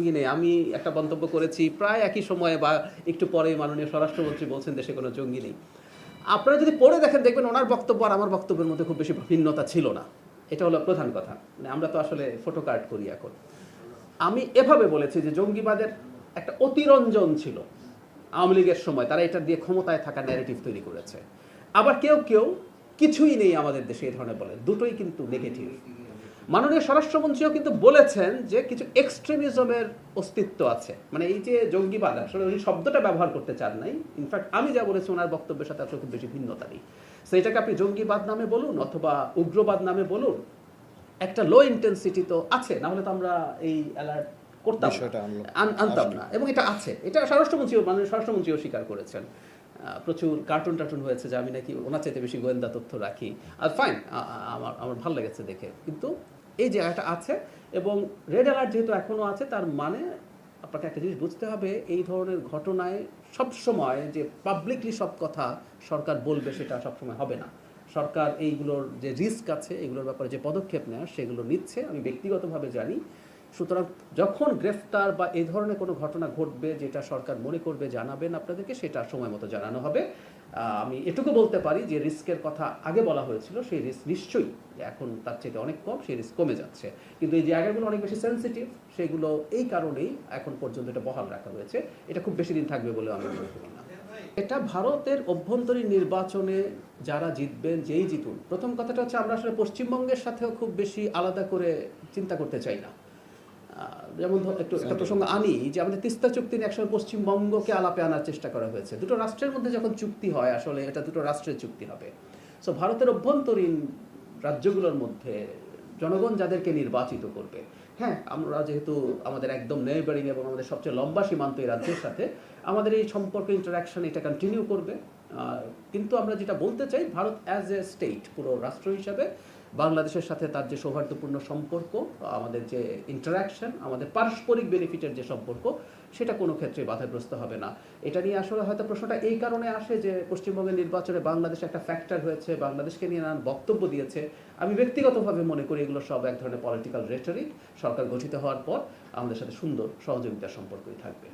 জঙ্গি নেই। আমি একটা মন্তব্য করেছি প্রায় একই সময়ে বা একটু পরেই মাননীয় স্বরাষ্ট্রমন্ত্রী বলছেন দেশে কোনো জঙ্গি নেই। আপনারা যদি পড়ে দেখেন দেখবেন ওনার বক্তব্য আর আমার বক্তব্যের মধ্যে খুব বেশি ভিন্নতা ছিল না। এটা হলো প্রধান কথা। মানে আমরা তো আসলে ফটো কার্ড করি এখন। আমি এভাবে বলেছি যে জঙ্গিবাদের একটা অতিরঞ্জন ছিল আওয়ামী লীগের সময়, তারা এটা দিয়ে ক্ষমতায় থাকা ন্যারেটিভ তৈরি করেছে। আবার কেউ কেউ কিছুই নেই আমাদের দেশে এই ধরনের বলে, দুটোই কিন্তু নেগেটিভ। মাননীয় স্বরাষ্ট্রমন্ত্রীও কিন্তু বলেছেন যে কিছু এক্সট্রিমিজমের অস্তিত্ব আছে, মানে এই যে জঙ্গিবাদ আসলে উনি শব্দটা ব্যবহার করতে চান নাই। ইনফ্যাক্ট আমি যা বলেছি ওনার বক্তব্যের সাথে আসলে খুব বেশি ভিন্নতা নেই। সেইটাকে আপনি জঙ্গিবাদ নামে বলুন অথবা উগ্রবাদ নামে বলুন, একটা লো ইন্টেন্সিটি তো আছে, না হলে তো আমরা এই অ্যালার্ট করতাম আনতাম না, এবং এটা আছে। এটা স্বরাষ্ট্রমন্ত্রীও মাননীয় স্বরাষ্ট্রমন্ত্রীও স্বীকার করেছেন। প্রচুর কার্টুন টার্টুন হয়েছে যে আমি নাকি ওনার চাইতে বেশি গোয়েন্দা তথ্য রাখি। আর ফাইন, আমার ভালো লেগেছে দেখে। কিন্তু এই জায়গাটা আছে, এবং রেড অ্যালার্ট যেহেতু এখনও আছে, তার মানে আপনাকে একটা জিনিস বুঝতে হবে, এই ধরনের ঘটনায় সবসময় যে পাবলিকলি সব কথা সরকার বলবে সেটা সবসময় হবে না। সরকার এইগুলোর যে রিস্ক আছে, এগুলোর ব্যাপারে যে পদক্ষেপ নেওয়া সেগুলো নিচ্ছে, আমি ব্যক্তিগতভাবে জানি। সুতরাং যখন গ্রেফতার বা এই ধরনের কোনো ঘটনা ঘটবে যেটা সরকার মনে করবে জানাবেন আপনাদেরকে, সেটা সময় মতো জানানো হবে। আমি এটুকু বলতে পারি যে রিস্কের কথা আগে বলা হয়েছিল, সেই রিস্ক নিশ্চয়ই এখন তার চেয়ে অনেক কম, সেই রিস্ক কমে যাচ্ছে। কিন্তু এই জায়গাগুলো অনেক বেশি সেন্সিটিভ, সেগুলো এই কারণেই এখন পর্যন্ত এটা বহাল রাখা হয়েছে। এটা খুব বেশি দিন থাকবে বলে আমি মনে করি না। এটা ভারতের অভ্যন্তরীণ নির্বাচনে যারা জিতবেন, যেই জিতুন, প্রথম কথাটা হচ্ছে আমরা আসলে পশ্চিমবঙ্গের সাথেও খুব বেশি আলাদা করে চিন্তা করতে চাই না। যেমন একটু একটা প্রসঙ্গ আনি যে আমাদের তিস্তা চুক্তি নিয়ে একসময় পশ্চিমবঙ্গকে আলাপে আনার চেষ্টা করা হয়েছে। দুটো রাষ্ট্রের মধ্যে যখন চুক্তি হয় আসলে এটা দুটো রাষ্ট্রের চুক্তি হবে। সো ভারতের অভ্যন্তরীণ রাজ্যগুলোর মধ্যে জনগণ যাদেরকে নির্বাচিত করবে, হ্যাঁ, আমরা যেহেতু আমাদের একদম নেইবারিং এবং আমাদের সবচেয়ে লম্বা সীমান্ত এই রাজ্যের সাথে, আমাদের এই সম্পর্ক ইন্টারাকশন এটা কন্টিনিউ করবে। কিন্তু আমরা যেটা বলতে চাই, ভারত অ্যাজ এ স্টেট, পুরো রাষ্ট্র হিসাবে বাংলাদেশের সাথে তার যে সৌহার্দ্যপূর্ণ সম্পর্ক, আমাদের যে ইন্টারাকশন, আমাদের পারস্পরিক বেনিফিটের যে সম্পর্ক, সেটা কোনো ক্ষেত্রে বাধাগ্রস্ত হবে না। এটা নিয়ে আসলে হয়তো প্রশ্নটা এই কারণে আসে যে পশ্চিমবঙ্গের নির্বাচনে বাংলাদেশ একটা ফ্যাক্টর হয়েছে, বাংলাদেশকে নিয়ে নানান বক্তব্য দিয়েছে। আমি ব্যক্তিগতভাবে মনে করি এগুলো সব এক ধরনের পলিটিক্যাল রেটরিক। সরকার গঠিত হওয়ার পর আমাদের সাথে সুন্দর সহযোগিতার সম্পর্কই থাকবে।